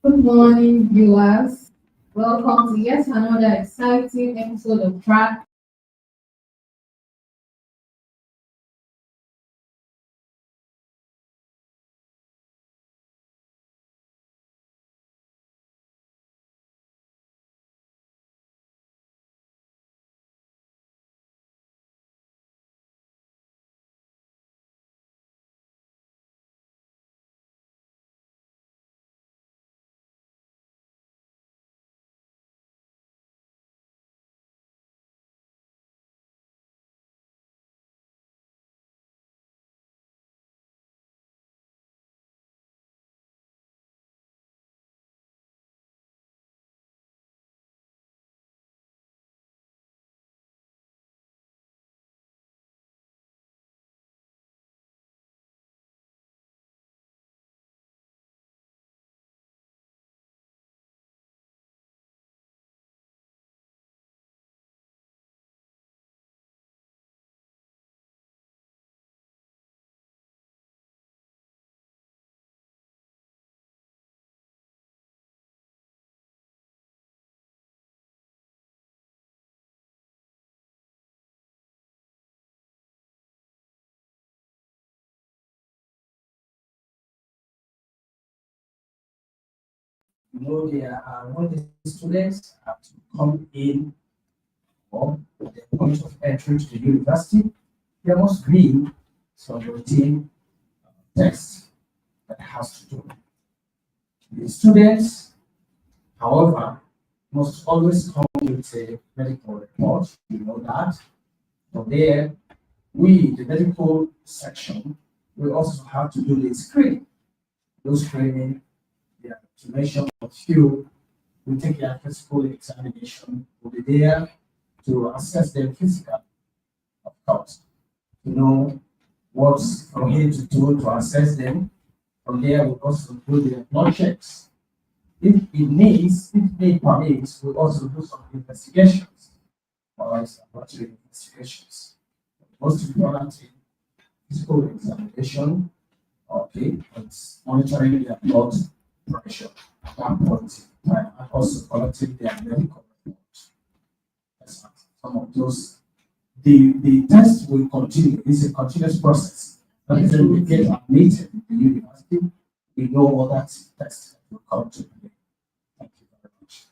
Good morning, viewers. Welcome to yet another exciting episode of Track. There are when the students have to come in or the point of entry to the university, there must be some routine tests that has to do. The students, however, must always come with a medical report. You know that. From there, we, the medical section, we also have to do the screening. Those screening, the estimation of few, we take their physical examination. We'll be there to assess their physical, of course, to know what's from here to do to assess them. From there, we also do the blood checks. If it needs, if need permits, we also do some investigations. All right, laboratory investigations. Most important thing, physical examination, okay, it's monitoring their blood pressure at that point in time, and also collecting their medical reports. That's some of those. The test will continue. It's a continuous process. Until we get admitted in the university, we know all that test will come to play. Thank you very much.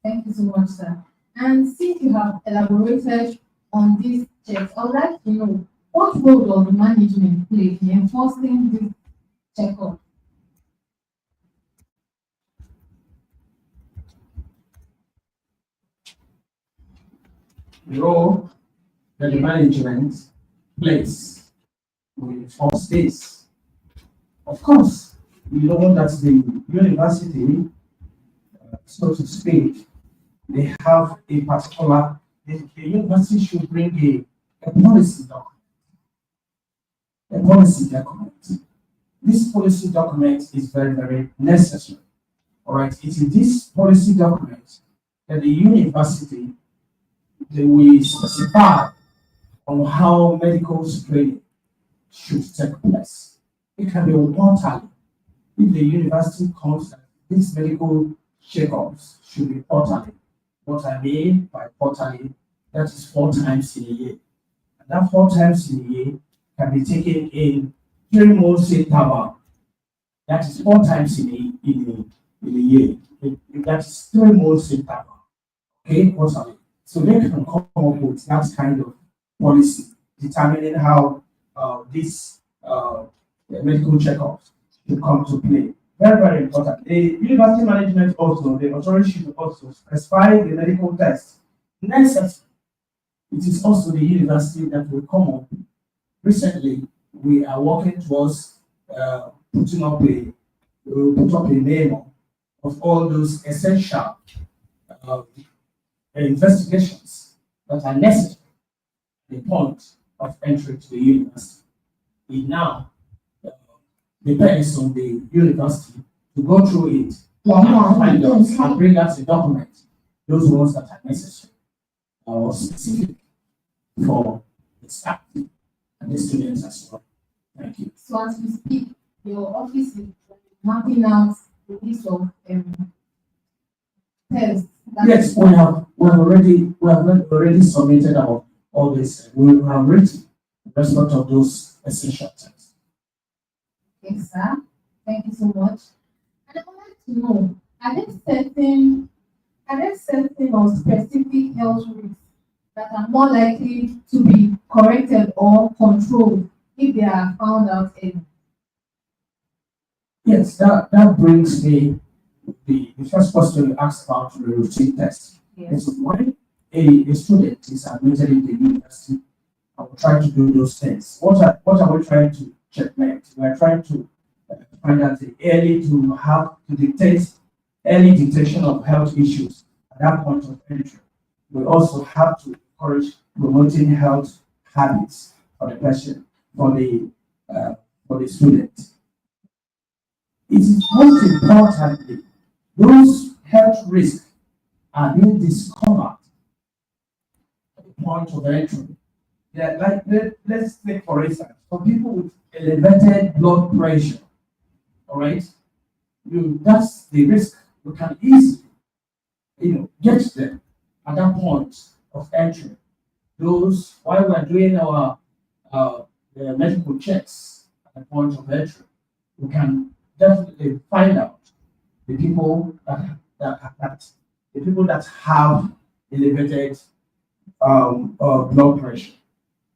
Thank you so much, sir. And since you have elaborated on these checks, I would like to know what role does the management play in enforcing this checkup? The role that the management plays will enforce this. Of course, we know that the university, so to speak, they have a particular, the university should bring a policy document. A policy document. This policy document is very, very necessary. All right, it is this policy document that the university they will specify on how medical screening should take place. It can be quarterly. If the university comes that these medical checkups should be quarterly. What I mean by quarterly, that is 4 times in a year. And that 4 times in a year can be taken in 3 months interval. That is 4 times in a year. That is 3 months interval. Okay, quarterly. So they can come up with that kind of policy, determining how these medical checkups should come to play. Very, very important. The university management also, the authority should also specify the medical test necessary. It is also the university that will come up. Recently, we are working towards putting up a, we will put up a name of all those essential uh, investigations that are necessary at the point of entry to the university. It now uh, depends on the university to go through it and find out and bring out the document, those ones that are necessary or specific for the staff and the students as well. Thank you. So as we speak, your office is mapping out list of tests. Yes, we have already submitted our all this. We have written the result of those essential tests. Yes, sir. Thank you so much. And I would like to know, are there certain or specific health risks that are more likely to be corrected or controlled if they are found out early? Yes, that brings me the first question you asked about the routine test. Yes. Is when a student is admitted in the university, I will try to do those things. What are we trying to checkmate? We are trying to find out the early to have to detect early detection of health issues at that point of entry. We also have to encourage promoting health habits for the person, for the for the student. It is most importantly, those health risks are being discovered at the point of entry. Yeah, like let's take for instance, for people with elevated blood pressure, all right, that's the risk. You can easily, get them at that point of entry. Those while we're doing our medical checks at the point of entry, we can definitely find out the people that the people that have elevated blood pressure.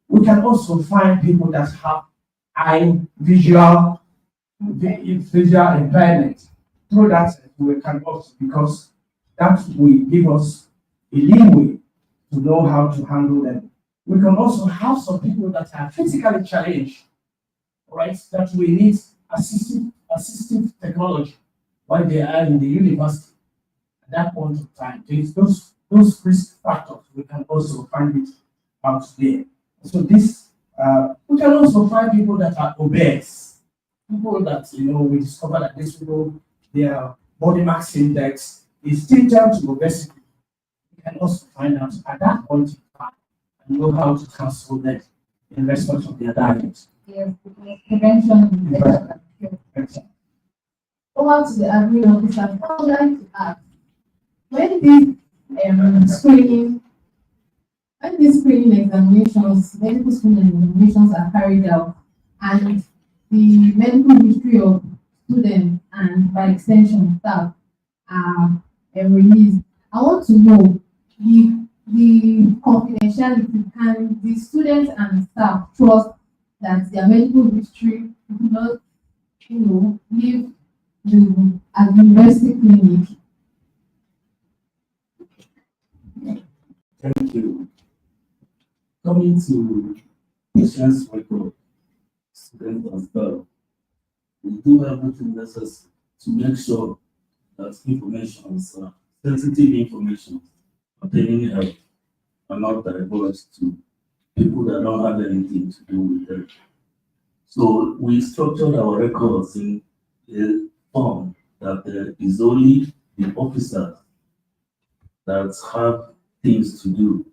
We can also find people that have eye visual impairment. Through that, we can also, because that will give us a leeway to know how to handle them. We can also have some people that are physically challenged, right? That we need assistive technology while they are in the university at that point of time. Those risk factors we can also find it out there. So this we can also find people that are obese, people that we discover that these people their body mass index is tilted to obesity. We can also find out at that point in time and know how to counsel them in respect of their diet. Yes, because prevention is better than cure. Over to the admin officer, I would like to ask, when these screening, when these screening examinations, medical screening examinations are carried out, and the medical history of students and by extension staff are released, I want to know the confidentiality. Can the students and staff trust that their medical history do not, leave at the university clinic? Thank you. Coming to patients record, students and staff, we do everything necessary to make sure that information, sensitive information pertaining health are not divulged to people that don't have anything to do with it. So we structured our records in a form that is only the officers that have things to do,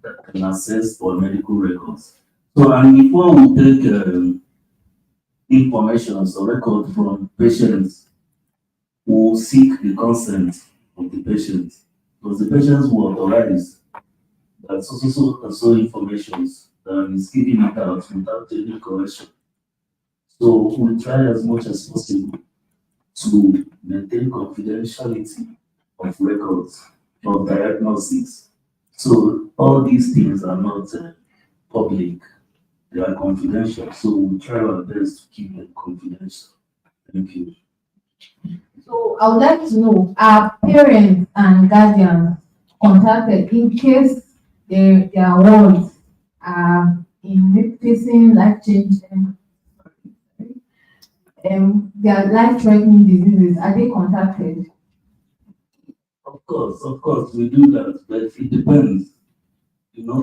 that can access our medical records. So, and before we take information or record from patients, we will seek the consent of the patient, because the patients will authorize that so information that is given it out without any correction. So we try as much as possible to maintain confidentiality of records of diagnosis. So all these things are not public, they are confidential. So we try our best to keep them confidential. Thank you. So I would like to know, are parents and guardians contacted in case their wards are in facing life-changing, their life-threatening diseases? Are they contacted? Of course, we do that, but it depends.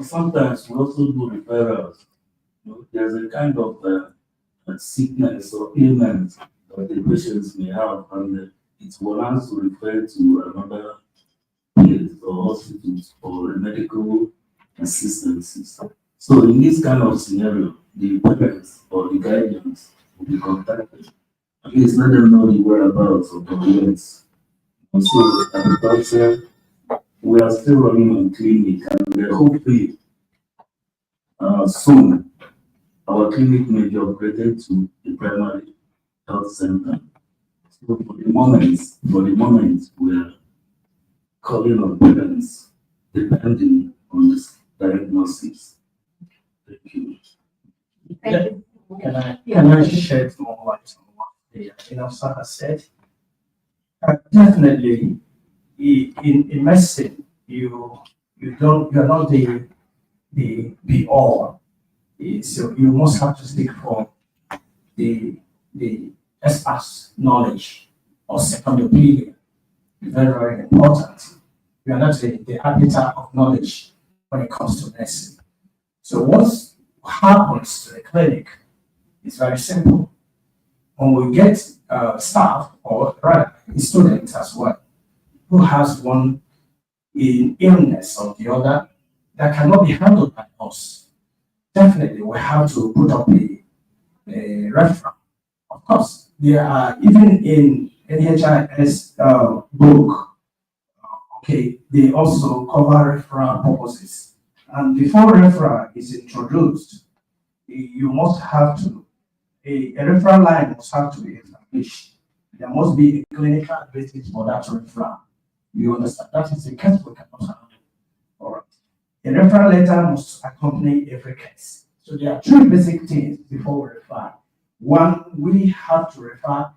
Sometimes we also do referrals. There's a kind of sickness or ailment that the patients may have, and it warrants to refer to another place or hospitals for medical assistance. So in this kind of scenario, the parents or the guardians will be contacted At least let them know the whereabouts of documents. Also, agriculture, we are still running on clinic and we hopefully soon our clinic may be upgraded to the primary health center. So for the moment, we are calling on parents depending on this diagnosis. Thank you. Thank you. Can I shed more light on what the sir has said? Definitely, in medicine, you're not the be all. So you must have to seek for the expert's knowledge or second opinion. Very, very important. You are not the arbiter of knowledge when it comes to medicine. So what happens to the clinic is very simple. When we get staff or rather students as well, who has one illness or the other that cannot be handled by us, definitely we have to put up a referral. Of course, there are even in NHIS book, okay, they also cover referral purposes. And before referral is introduced, you must have to, a referral line must have to be established. There must be a clinical basis for that referral. You understand? That is a case we cannot handle. All right. A referral letter must accompany every case. So there are three basic things before we refer. One, we have to refer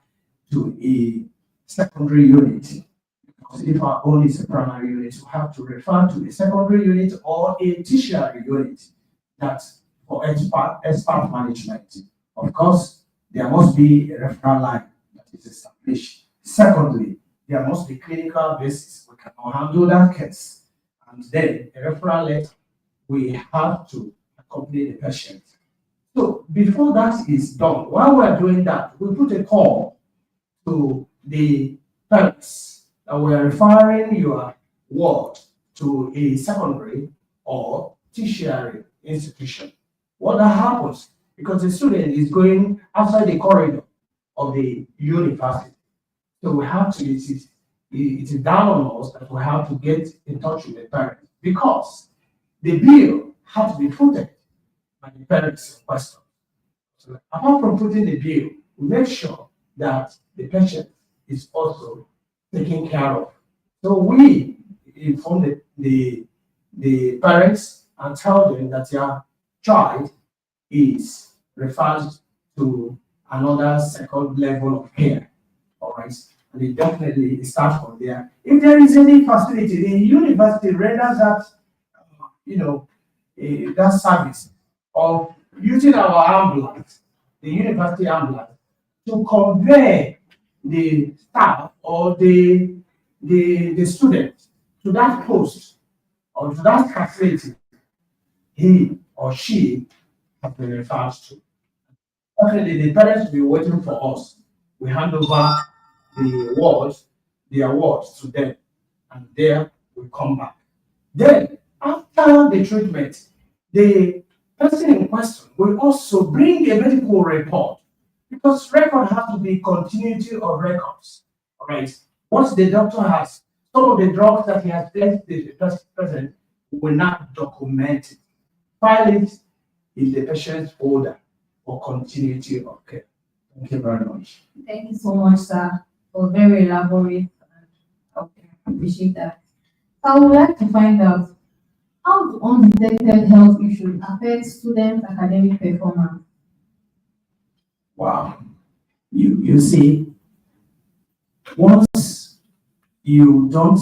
to a secondary unit. Because if our own is a primary unit, we have to refer to a secondary unit or a tertiary unit that for expert management. Of course, there must be a referral line that is established. Secondly, there must be clinical basis. We cannot handle that case. And then a referral letter, we have to accompany the patient. So before that is done, while we're doing that, we put a call to the parents that we are referring your ward to a secondary or tertiary institution. What that happens, because the student is going outside the corridor of the university. So we have to, it is down on us that we have to get in touch with the parents because the bill has to be footed by the parents in question. So apart from putting the bill, we make sure that the patient is also taken care of. So we inform the parents and tell them that their child is referred to another second level of care. All right. And it definitely starts from there. If there is any facility, the university renders that, that service of using our ambulance, the university ambulance, to convey the staff or the student to that post or to that facility he or she has been referred to. Definitely, the parents will be waiting for us. We hand over the awards to them, and there we come back. Then, after the treatment, the person in question will also bring a medical report because record has to be continuity of records. All right. Once the doctor has some of the drugs that he has placed the present will not document it, file it in the patient's folder for continuity of care. Thank you very much. Thank you so much, sir, for very elaborate. Okay, I appreciate that. I would like to find out how do undetected health issues affect students' academic performance? Wow. You see, once you don't,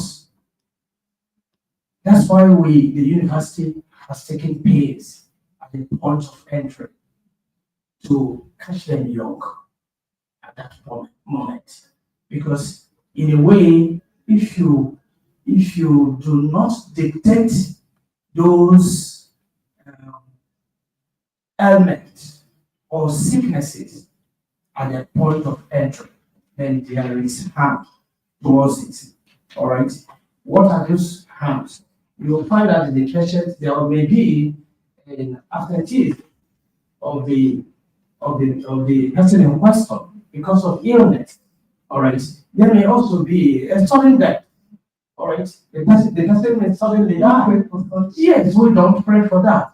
that's why the university has taken pains at the point of entry to catch them young at that moment. Because in a way, if you do not detect those ailments or sicknesses at the point of entry, then there is harm towards it. All right. What are those harms? You'll find that in the patient there may be an absenteeism of the person in question because of illness. All right. There may also be a sudden death. All right. The person may suddenly die. Yes, we don't pray for that.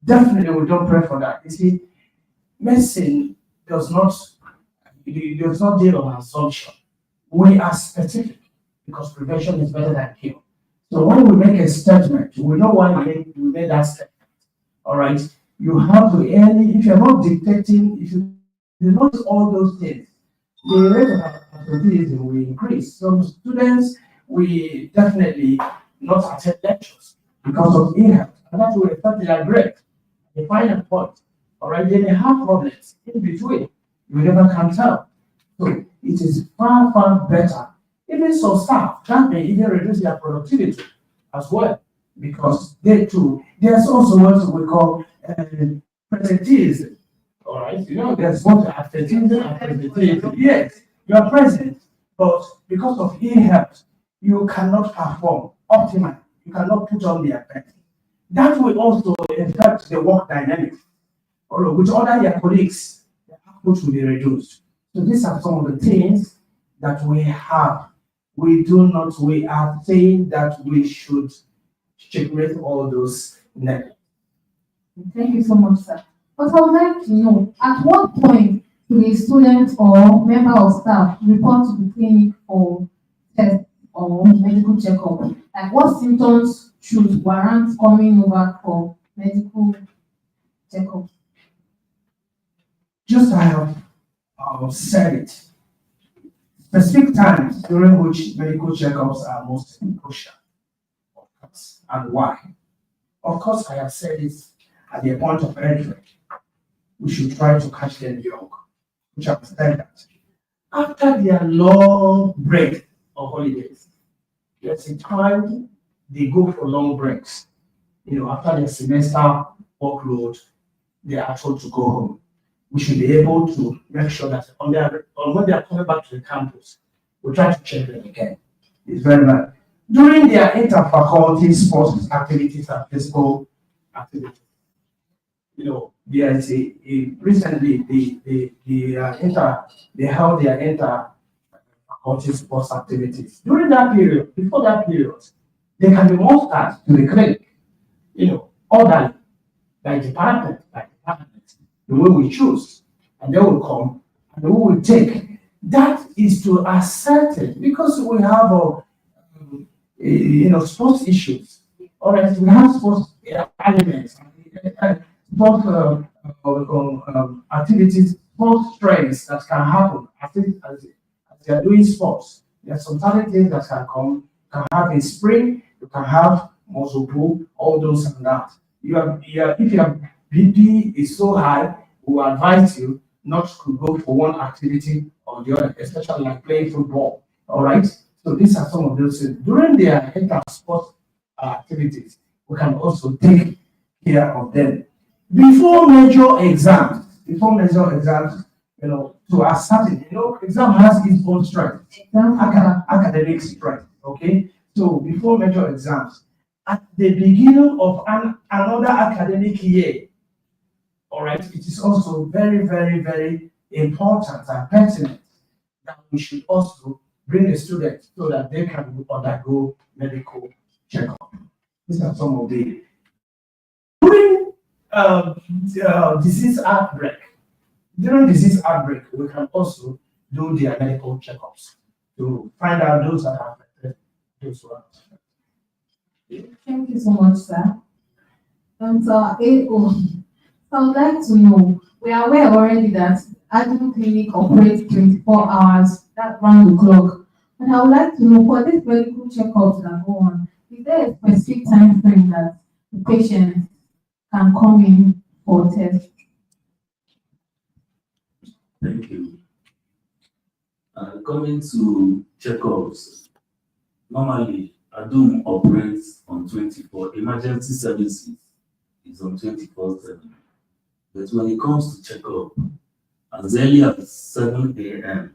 Definitely, we don't pray for that. You see, medicine does not deal on assumption. We are specific because prevention is better than cure. So when we make a statement, we know why we made that statement. All right. You have to if you're not dictating, if you do not do all those things, the rate of absenteeism will increase. Some students we definitely not attend lectures because of ill-health, and that will affect their grade. They find a point. All right, they may have problems in between. You never can tell. So it is far, far better. Even some staff that may even reduce their productivity as well, because they too. There's also what we call presenteeism. All right, there's both absenteeism and presenteeism. Yes, you are present, but because of ill health, you cannot perform optimally. You cannot put on the best. That will also affect the work dynamics. Or with other your colleagues, the output will be reduced. So these are some of the things that we have. We are saying that we should checkmate all those negatives. Thank you so much, sir. But I would like to know, at what point do a student or member of staff report to the clinic for test or medical checkup? Like what symptoms should warrant coming over for medical checkup? Just I have said it. Specific times during which medical checkups are most crucial, of course, and why. Of course, I have said it at the point of entry. We should try to catch them young, which I have said that. After their long break of holidays, there's a time they go for long breaks. After their semester workload, they are told to go home. We should be able to make sure that when they are coming back to the campus, we try to check them again. It's very bad. During their inter-faculty sports activities and physical activities, there's recently they held their inter-faculty sports activities. During that period, before that period, they can be mustered to the clinic, orderly, by department, the way we choose, and they will come and we will take. That is to ascertain because we have sports issues. All right, we have sports elements, sports activities, sports trends that can happen as they are doing sports. There are some certain things that can come. You can have a sprain, you can have muscle pull, all those and that. If your BP is so high, we will advise you not to go for one activity or the other, especially like playing football. All right. So these are some of those things. During their inter-sport activities, we can also take care of them. Before major exams, to ascertain, exam has its own strength, academic strength. Okay. So before major exams, at the beginning of another academic year, all right, it is also very, very, very important and pertinent that we should also bring the students so that they can undergo medical checkup. These are some of the during disease outbreak. During disease outbreak, we can also do their medical checkups to find out those that are affected, those who are affected. Thank you so much, sir. And AO, so I would like to know, we are aware already that Adult Clinic operates 24 hours, that's round the clock. And I would like to know, for these medical checkups that go on, is there a specific time frame that the patient can come in for test? Thank you. Coming to checkups, normally ADUM operates on 24. Emergency services is on 24/7. But when it comes to checkup, as early as 7 a.m.,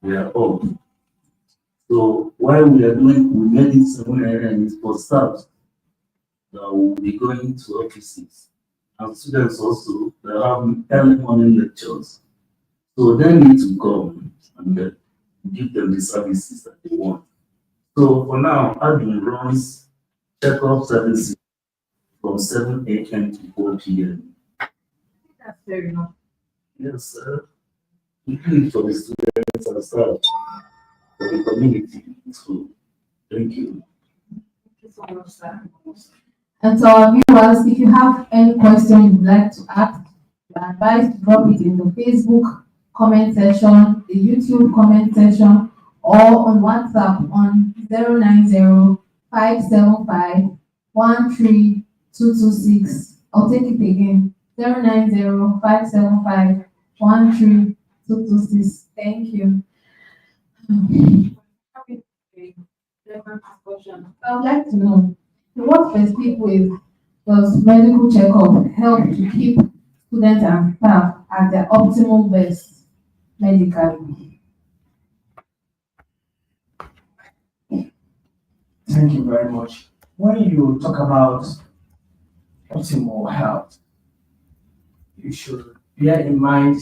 we are up. So while we made it 7 a.m. is for staff that will be going to offices and students also that have early morning lectures. So they need to come and give them the services that they want. So for now, admin runs checkup services from 7 a.m. to 4 p.m. That's fair enough. Yes, sir. We do it for the students and staff, for the community. So thank you. Thank you so much, sir. And so our viewers, if you have any question you'd like to ask, you're advised to drop it in the Facebook comment section, the YouTube comment section, or on WhatsApp on 090-575-13226. I'll take it again, 090-575-13226. Thank you. I would like to know, in what specific ways does medical checkup help to keep students and staff at their optimal best medically? Thank you very much. When you talk about optimal health, you should bear in mind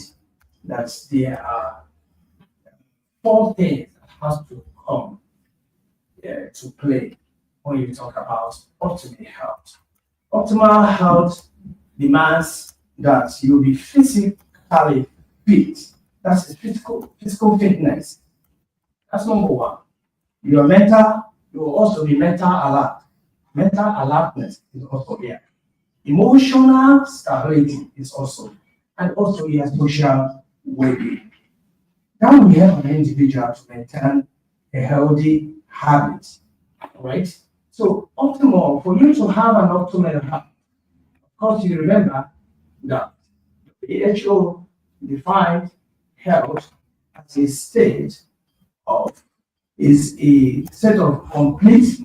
that there are 4 things that has to come to play when you talk about optimal health. Optimal health demands that you be physically fit. That's physical fitness. That's number 1. Your mental, you will also be mental alert. Mental alertness is also here. Emotional stability is also, and also your social well-being. That will help an individual to maintain a healthy habit. All right. So optimal, for you to have an optimal health, of course you remember that the WHO defined health as a state of complete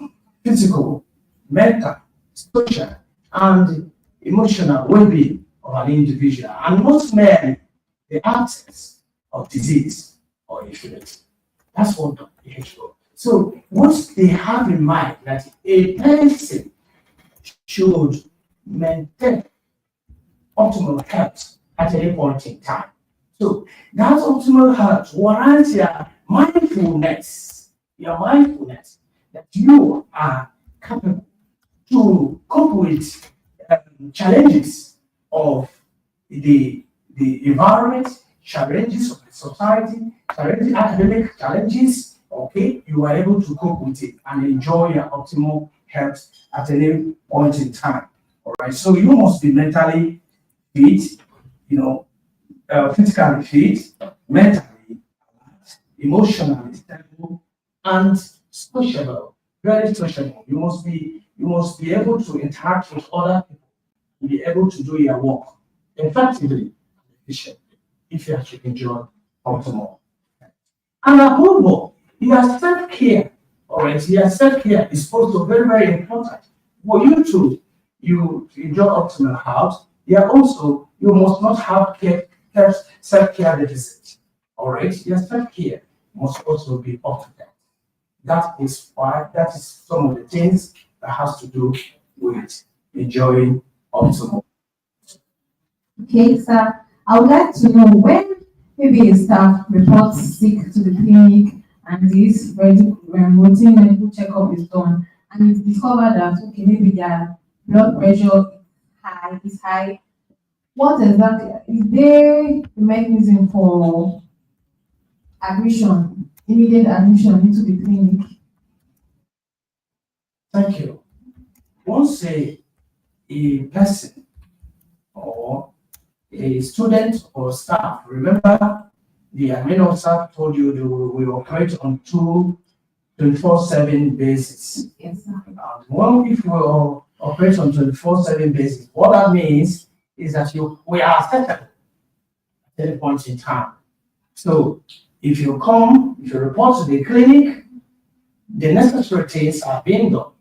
physical, mental, social, and emotional well-being of an individual, and most men the absence of disease or infirmity. That's what the WHO. So what they have in mind that a person should maintain optimal health at any point in time. So that optimal health warrants your mindfulness that you are capable to cope with challenges of the environment, challenges of the society, challenges, academic challenges. Okay, you are able to cope with it and enjoy your optimal health at any point in time. All right, so you must be mentally fit, physically fit, mentally, emotionally stable, and sociable, very sociable. You must be able to interact with other people, and be able to do your work effectively and efficiently if you actually enjoy optimal. And above all, your self-care, all right, your self-care is also very, very important. For you to enjoy optimal health, you must not have self-care deficit. All right, your self-care must also be up to that. That is some of the things that has to do with enjoying optimal. Okay, sir. I would like to know when maybe a staff reports sick to the clinic and this routine medical checkup is done, and it's discovered that okay, maybe their blood pressure is high. What exactly is there a mechanism for immediate admission into the clinic? Thank you. Once a person or a student or staff, remember the admin officer told you we operate on 24/7 basis. Yes, sir. If we operate on 24/7 basis, what that means is that we are accessible at any point in time. So if you report to the clinic, the necessary things are being done.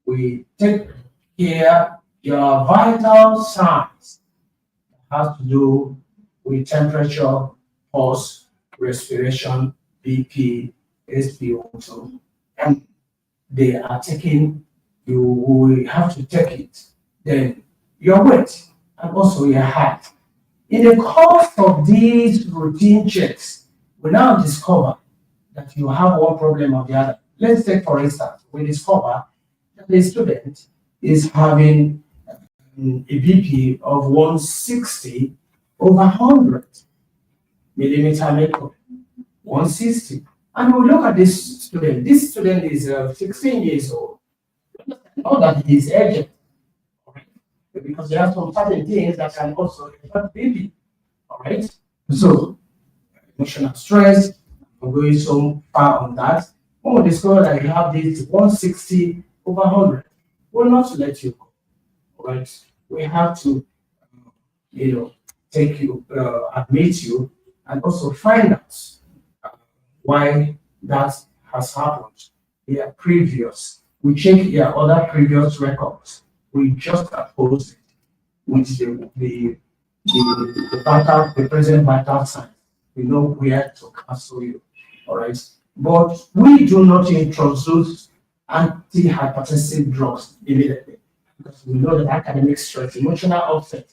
We take care your vital signs has to do with temperature, pulse, respiration, BP, SpO2, and they are taking, you will have to take it. Then your weight and also your height. In the course of these routine checks, we now discover that you have one problem or the other. Let's take, for instance, we discover that the student is having a BP of 160 over 100 millimeter mercury, 160. And we look at this student. This student is 16 years old. Not that he is aged, alright? Because there are some certain things that can also affect BP, all right? So, emotional stress, I'm going so far on that. When we discover that you have this 160 over 100, we'll not let you go, all right? We have to, take you, admit you, and also find out why that has happened. Their previous, we check their other previous records. We just oppose it with the present vital signs. We know where to cancel you. All right. But we do not introduce antihypertensive drugs immediately because we know that academic stress, emotional upset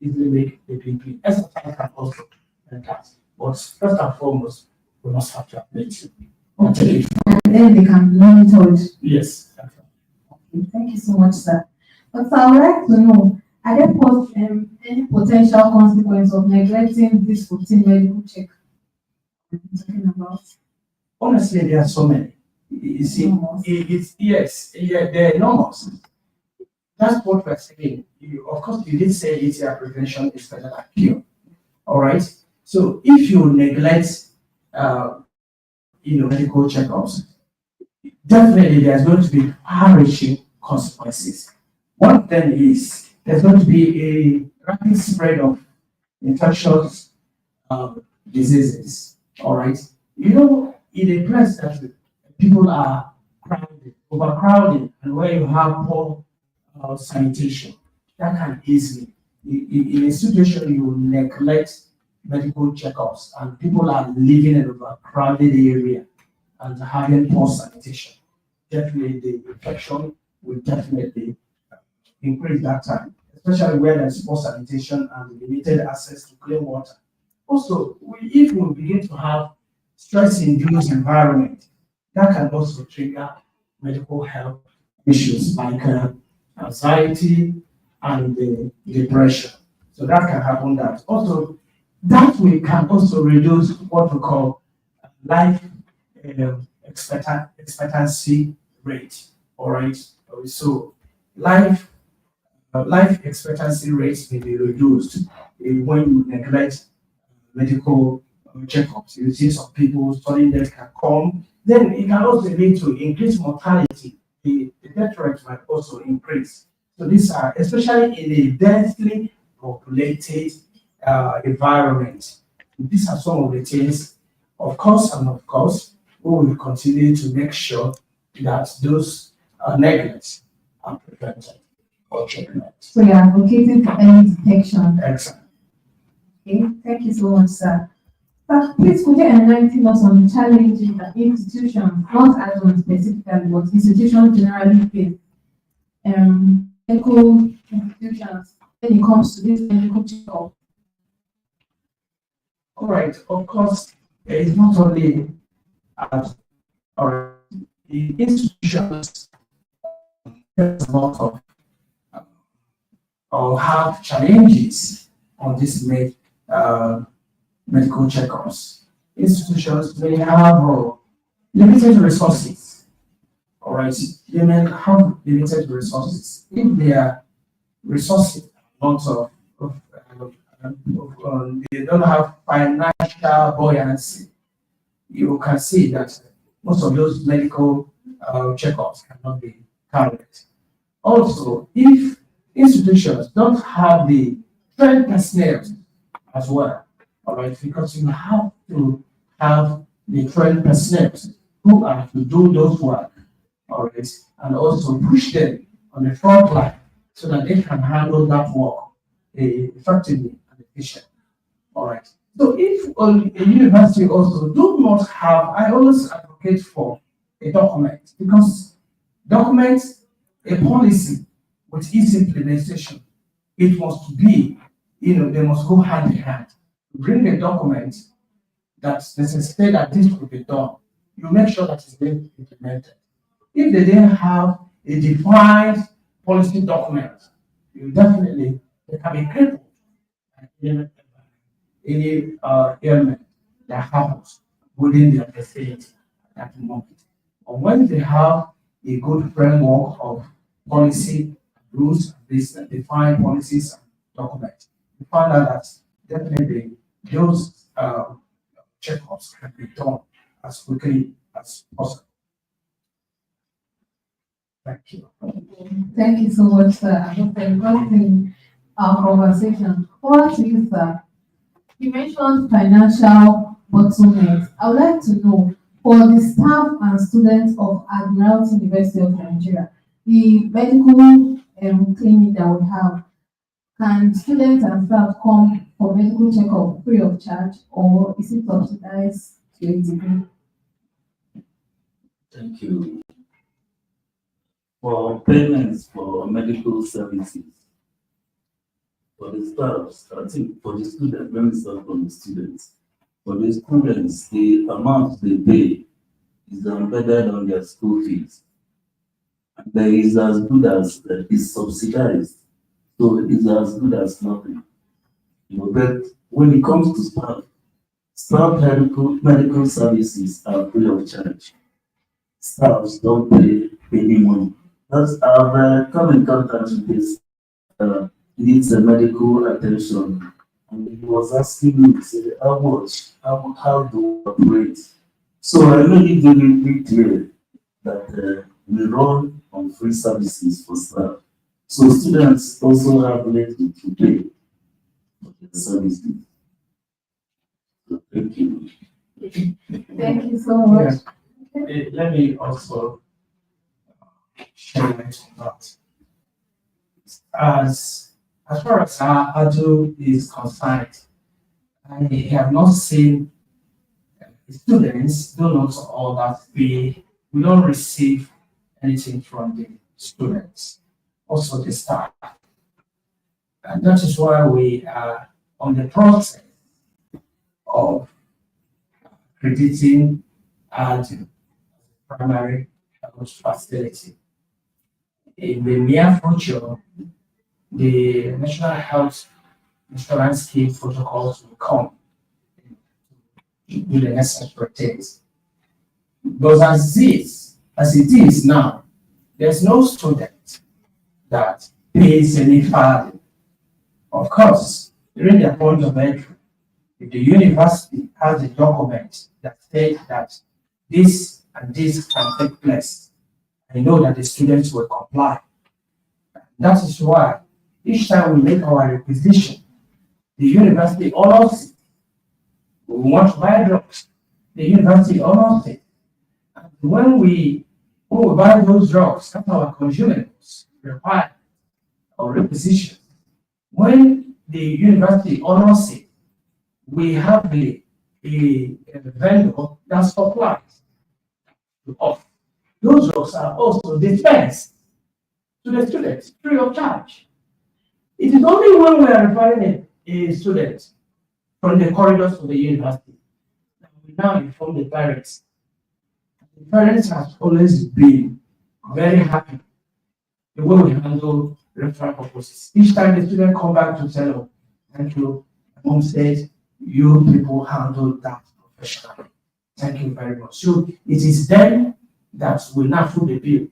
easily make the BP. Exercise can also help that. But first and foremost, we must have to admit you. Okay. And then they can monitor it. Yes. Okay, thank you so much, sir. But I would like to know, are there any potential consequence of neglecting this routine medical check I'm talking about? Honestly, there are so many. You see, it's yes, yeah, they're enormous. That's what we're saying. Of course, you did say ATR prevention is better than cure. All right. So if you neglect, medical checkups, definitely there's going to be far-reaching consequences. One thing is there's going to be a rapid spread of infectious diseases. All right. In a place that people are crowded, overcrowded, and where you have poor sanitation, that can easily, in a situation you neglect medical checkups and people are living in an overcrowded area and having poor sanitation, definitely the infection will definitely increase that time, especially where there's poor sanitation and limited access to clean water. Also, if we begin to have stress-induced environment, that can also trigger medical health issues like anxiety and depression. So that can happen. That also that way can also reduce what we call life expectancy rate. All right. So life life expectancy rate may be reduced when you neglect medical checkups. You see some people studying that can come, then it can also lead to increased mortality. The death rate might also increase. So these are, especially in a densely populated environment, these are some of the things, of course, we will continue to make sure that those neglects are prevented or treated. So you're advocating for early detection. Excellent. Okay, thank you so much, sir. But please, could you enlighten us on the challenges that institutions, not Advent specifically, but institutions generally face, medical institutions, when it comes to this medical checkup? All right, of course, it's not only as or the institutions there's a lot of or have challenges on this medical checkups. Institutions may have limited resources. All right, they may have limited resources. If their resources are not they don't have financial buoyancy, you can see that most of those medical checkups cannot be carried. Also, if institutions don't have the trained personnel as well, all right, because you have to have the trained personnel who are to do those work, all right, and also push them on the front line so that they can handle that work effectively and efficiently. All right. So if a university also do not have, I always advocate for a document because documents a policy with its implementation. It must be they must go hand in hand. Bring the document that necessitates that this will be done. You make sure that it's being implemented. If they didn't have a defined policy document, you definitely, they can be crippled by any ailment that happens within their vicinity at that moment. But when they have a good framework of policy, rules, this defined policies and documents, you find out that definitely those checkups can be done as quickly as possible. Thank you. Thank you so much, sir. I hope that in our conversation. Over to you, sir. You mentioned financial bottlenecks. I would like to know for the staff and students of Admiralty University of Nigeria, the medical clinic that we have, can students and staff come for medical checkup free of charge, or is it subsidized to a degree? Thank you. For payments for medical services, for the staffs, I think for the students, let me start from the students. For the students, the amount they pay is embedded on their school fees. And there is as good as is subsidized. So it is as good as nothing. But when it comes to staff medical services are free of charge. Staffs don't pay any money. That's I've come in contact with this needs a medical attention. And he was asking me, say, how much, how do we operate? So I made it very clear that we run on free services for staff. So students also have little to pay for the services. So thank you. Thank you so much. Let me also share my thoughts. As far as our ADU is concerned, I have not seen students do not all that we don't receive anything from the students, also the staff. And that is why we are on the process of crediting ADU, primary health facility. In the near future, the National Health Insurance Scheme protocols will come to do the necessary things. Because as it is now, there's no student that pays any fee. Of course, during the point of entry, if the university has a document that states that this and this can take place, I know that the students will comply. That is why each time we make our requisition, the university honors it. We want to buy drugs, the university honors it. And when we buy those drugs, that's our consumables required or requisition. When the university honors it, we have a vendor that supplies to us. Those drugs are also dispensed to the students free of charge. It is only when we are referring a student from the corridors of the university that we now inform the parents. The parents have always been very happy the way we handle referral purposes. Each time the student come back to tell us, thank you, mom said, you people handle that professionally. Thank you very much. So it is them that will now foot the bill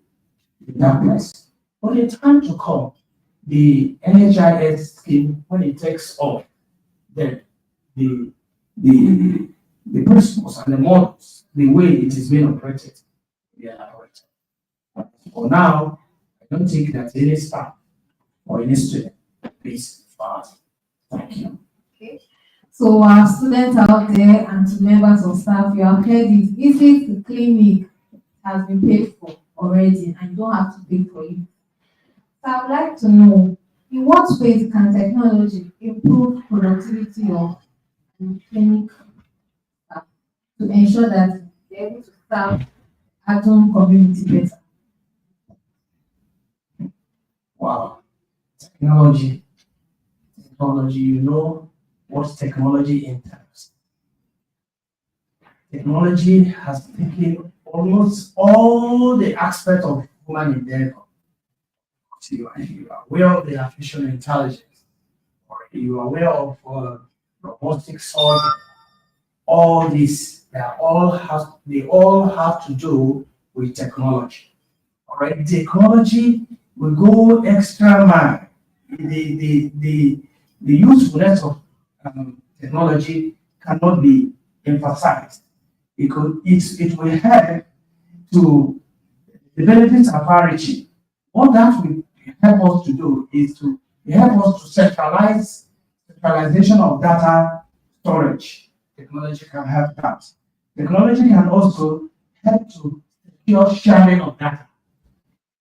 in that place. When the time to come, the NHIS scheme, when it takes off, then the principles and the models, the way it is being operated, they are operated. But for now, I don't think that any staff or any student is fast. Thank you. Okay. So our students out there and to members of staff, you have heard it. If the clinic has been paid for already and you don't have to pay for it. So I would like to know, in what ways can technology improve productivity of clinic staff to ensure that they're able to serve Adum community better? Wow. Technology technology, you know what technology entails. Technology has taken almost all the aspects of human endeavor. So you are aware of the artificial intelligence, or you are aware of robotic surgery. All this, they all have to do with technology. All right, technology will go extra mile. The usefulness of technology cannot be emphasized because it will help to the benefits are far-reaching. What that will help us to do is to help us to centralization of data storage. Technology can help that. Technology can also help to secure sharing of data.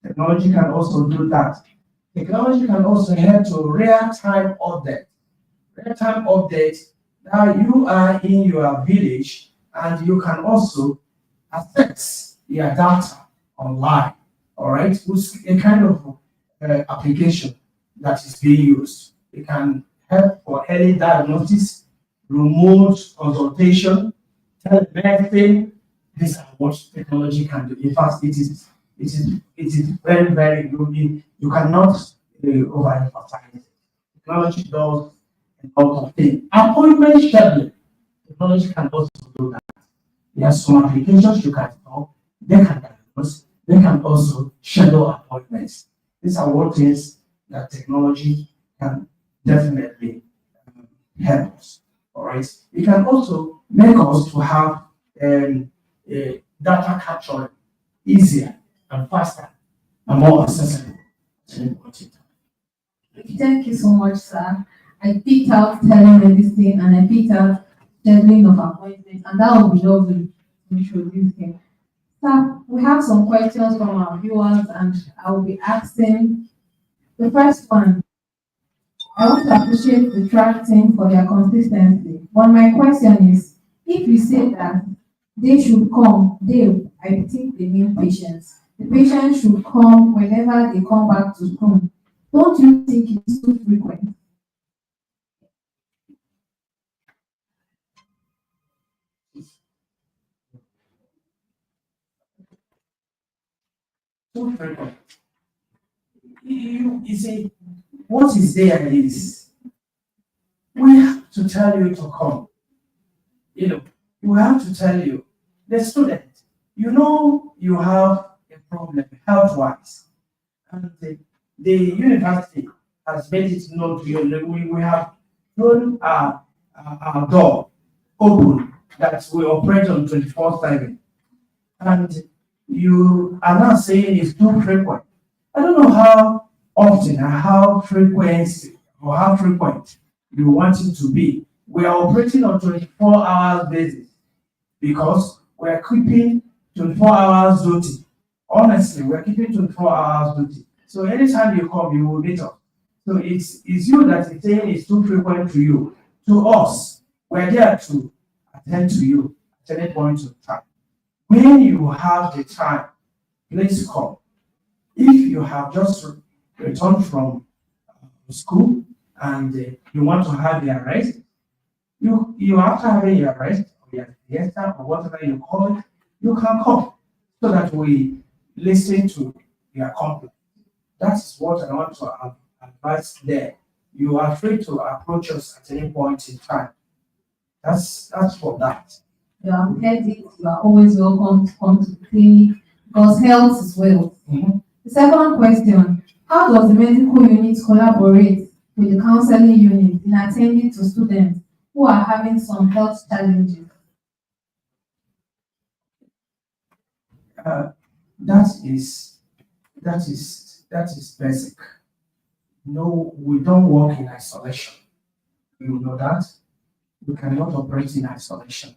Technology can also do that. Technology can also help to real-time update. Real-time update. Now you are in your village and you can also access your data online. All right, which a kind of application that is being used. It can help for early diagnosis, remote consultation, telemedicine. These are what technology can do. In fact, it is very, very good. You cannot overemphasize it. Technology does a lot of things. Appointment scheduling. Technology can also do that. There are some applications you can install. They can diagnose. They can also schedule appointments. These are what things that technology can definitely help us. All right. It can also make us to have data capturing easier and faster and more accessible. Thank you so much, sir. I picked out telemedicine and I picked out scheduling of appointments, and that would be lovely to introduce him. So we have some questions from our viewers, and I will be asking the first one. I want to appreciate the track team for their consistency. But my question is, if you say that they should come, I think they mean patients. The patients should come whenever they come back to school. Don't you think it's too frequent? Too frequent. You see, what is there is we have to tell you to come. We have to tell you, the student, you have a problem health-wise, and the university has made it known to you. We have thrown our door open that we operate on 24/7, and you are not saying it's too frequent. I don't know how often and how frequent you want it to be. We are operating on 24 hours basis because we are keeping 24 hours duty. Honestly, we are keeping 24 hours duty. So anytime you come, you will meet us. So it's you that is saying it's too frequent to you. To us, we're there to attend to you at any point of time. When you have the time, please come. If you have just returned from school and you want to have your rest, you after having your rest or your siesta or whatever you call it, you can come so that we listen to your complaint. That is what I want to advise there. You are free to approach us at any point in time. That's for that. You have heard it, you are always welcome to come to the clinic because health is wealth. Mhm. The second question, how does the medical unit collaborate with the counseling unit in attending to students who are having some health challenges? That is basic. No, we don't work in isolation. You know that. We cannot operate in isolation.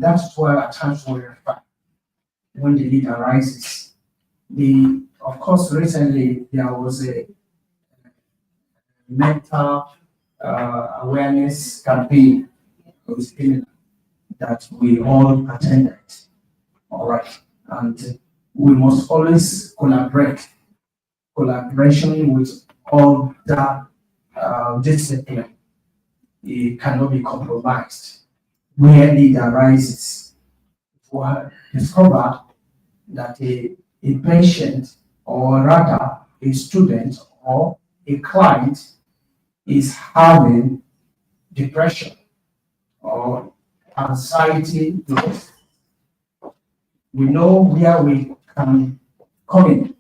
That's where at times we refer when the need arises. Of course, recently there was a mental awareness campaign that we all attended. All right, and we must always collaboration with of the discipline, it cannot be compromised. Where need arises, we discover that a patient, or rather a student or a client, is having depression or anxiety, we know where we can come in.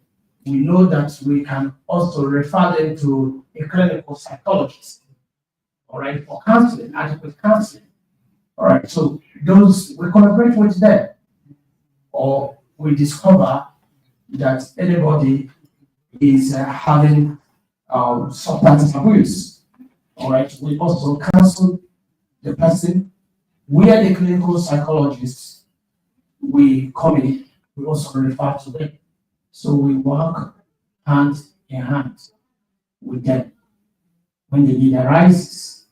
We know that we can also refer them to a clinical psychologist, all right, for counseling, adequate counseling. All right, so those we collaborate with them, or we discover that anybody is having substance abuse. All right, we also counsel the person. We are the clinical psychologists. We come in, we also refer to them. So we work hand in hand with them when the need arises.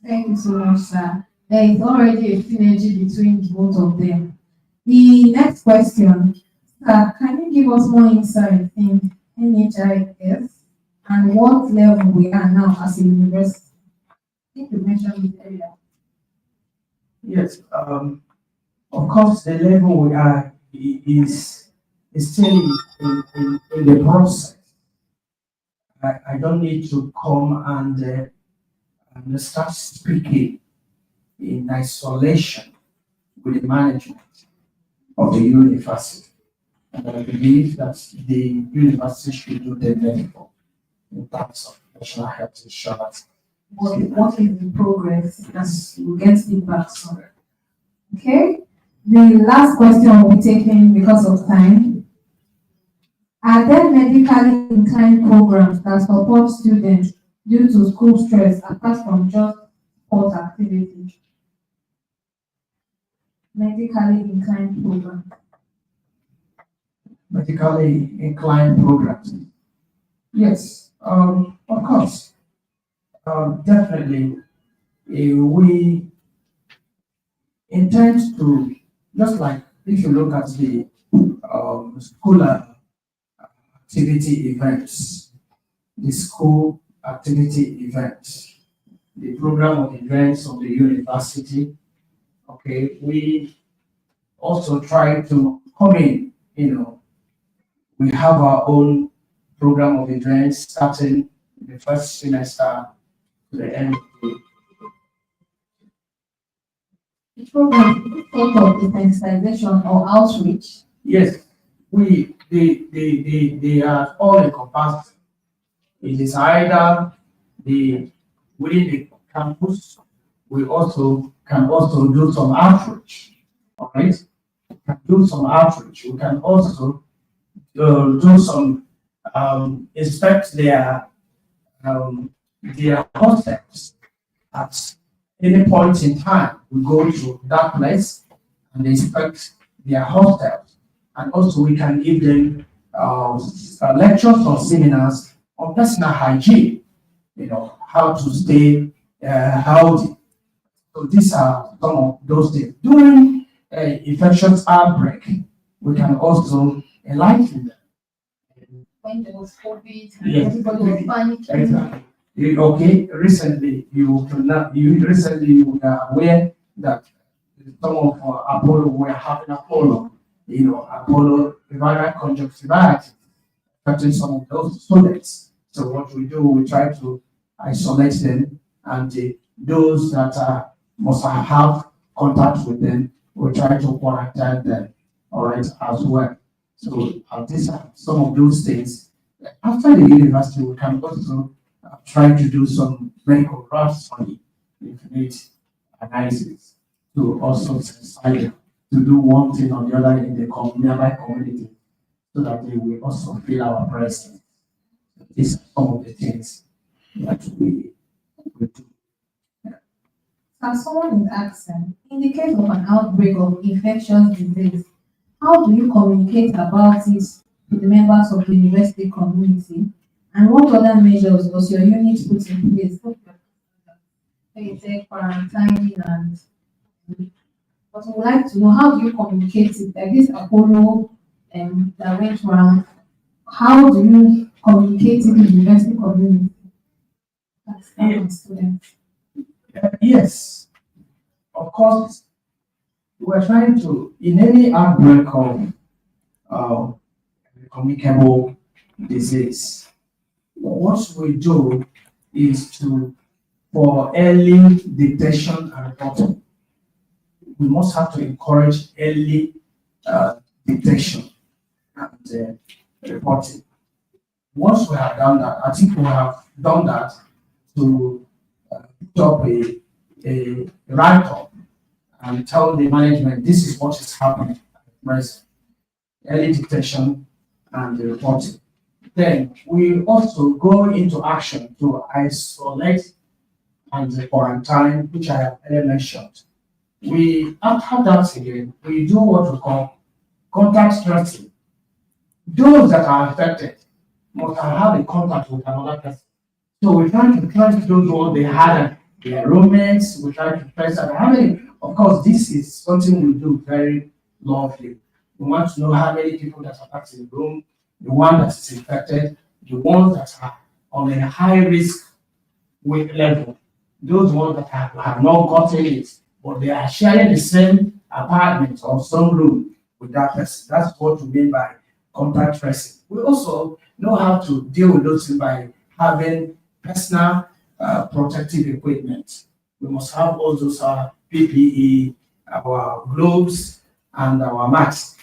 Thank you so much, sir. There is already a synergy between both of them. The next question, sir, can you give us more insight in NHIS and what level we are now as a university? I think you mentioned it earlier. Yes, of course, the level we are is still in the process. I don't need to come and start speaking in isolation with the management of the university. And I believe that the university should do the medical in terms of national health insurance. What is in progress? That's we'll get feedback soon. Okay. The last question will be taken because of time. Are there medically inclined programs that support students due to school stress apart from just sport activity? Medically inclined program. Medically inclined programs. Yes, of course. Definitely, we intend to, just like if you look at the school activity events, the school activity events, the program of events of the university, okay, we also try to come in, we have our own program of events starting the first semester to the end of the The program sort of sensitization or outreach. Yes, they are all encompassed. It is either the within the campus, we also can also do some outreach. All right, we can do some outreach. We can also do some inspect their hostels at any point in time. We go to that place and inspect their hostels, and also we can give them lectures or seminars on personal hygiene. How to stay healthy. So these are some of those things. During infectious outbreak, we can also enlighten them. When there was COVID, Yes. everybody was panicking. Exactly. Okay, recently you are aware that some of Apollo were having Apollo, Apollo viral conjunctivitis affecting some of those students. So what we do, we try to isolate them, and those that must have contact with them, we try to quarantine them, all right, as well. So these are some of those things. After the university, we can also try to do some medical crafts on the infinite analysis to also decide to do one thing or the other in the nearby community so that they will also feel our presence. These are some of the things that we do. As someone is asking, in the case of an outbreak of infectious disease, how do you communicate about it to the members of the university community? And what other measures does your unit put in place? You say quarantine and but we would like to know how do you communicate it? Like this Apollo that went around, how do you communicating in the university community? That's our students. Yes, of course, we're trying to, in any outbreak of communicable disease, what we do is for early detection and reporting, we must have to encourage early detection and reporting. Once we have done that, I think we have done that to put up a write-up and tell the management this is what is happening at present. Early detection and the reporting. Then we also go into action to isolate and quarantine, which I have earlier mentioned. We, after that again, we do what we call contact tracing. Those that are affected must have had a contact with another person. So we try to trace those ones they had their roommates, we try to trace how many. Of course, this is something we do very lovely. We want to know how many people that are packed in the room, the one that is infected, the ones that are on a high risk weight level, those ones that have not gotten it, but they are sharing the same apartment or some room with that person. That's what we mean by contact tracing. We also know how to deal with those things by having personal protective equipment. We must have all those PPE, our gloves, and our masks.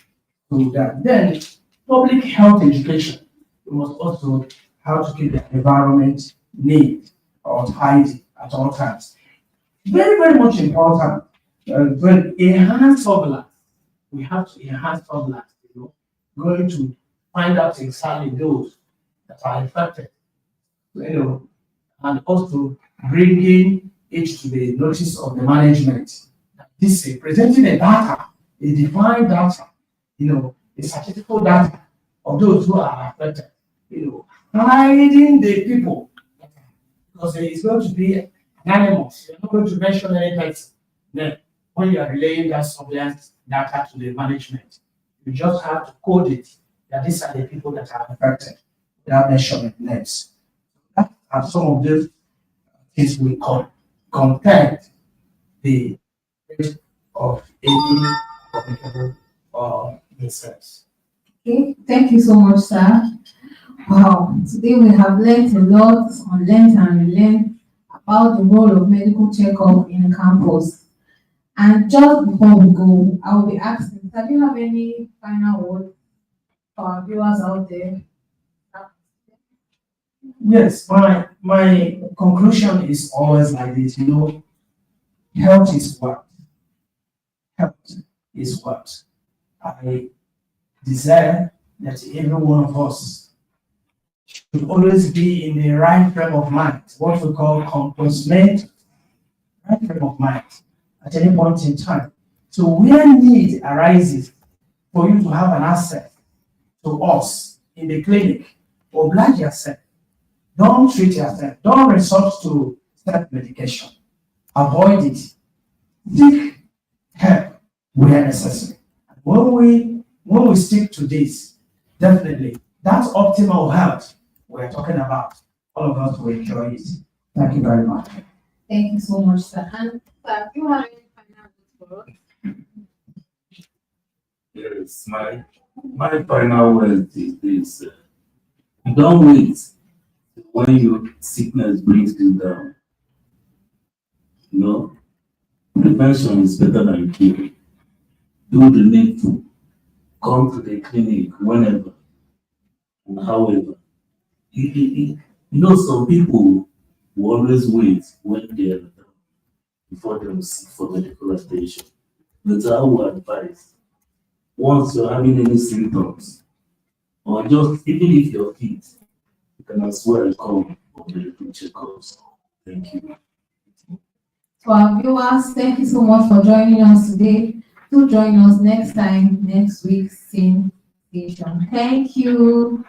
So that then public health education, we must also how to keep the environment neat or tidy at all times. Very, very much important. When enhance surveillance, we have to enhance surveillance, going to find out exactly those that are infected, and also bringing it to the notice of the management. This is presenting a data, a defined data, a statistical data of those who are affected, hiding the people, because there is going to be anonymous. You're not going to mention any person. Then, when you are relaying that surveillance data to the management, you just have to code it that these are the people that are affected without mentioning names. That are some of those things we contact the rate of any communicable incidents. Okay, thank you so much, sir. Wow, today we have learned a lot, unlearned and relearned about the role of medical checkup in campus. And just before we go, I will be asking, do you have any final words for our viewers out there? Yes, my conclusion is always like this, health is what? Health is what? I desire that every one of us should always be in the right frame of mind, what we call compassionate right frame of mind at any point in time. So where need arises for you to have an access to us in the clinic, oblige yourself. Don't treat yourself. Don't resort to self-medication. Avoid it. Seek help where necessary. When we stick to this, definitely that optimal health we're talking about, all of us will enjoy it. Thank you very much. Thank you so much, sir. And sir, do you have any final words for us? Yes, my final word is this: don't wait when your sickness brings you down. Prevention is better than cure. Do the needful. Come to the clinic whenever and however. Some people will always wait when they are down before they will seek for medical attention. But I would advise, once you're having any symptoms, or just even if you're fit, you can as well come for medical checkups. Thank you. To our viewers, thank you so much for joining us today. Do join us next time, next week, same station. Thank you.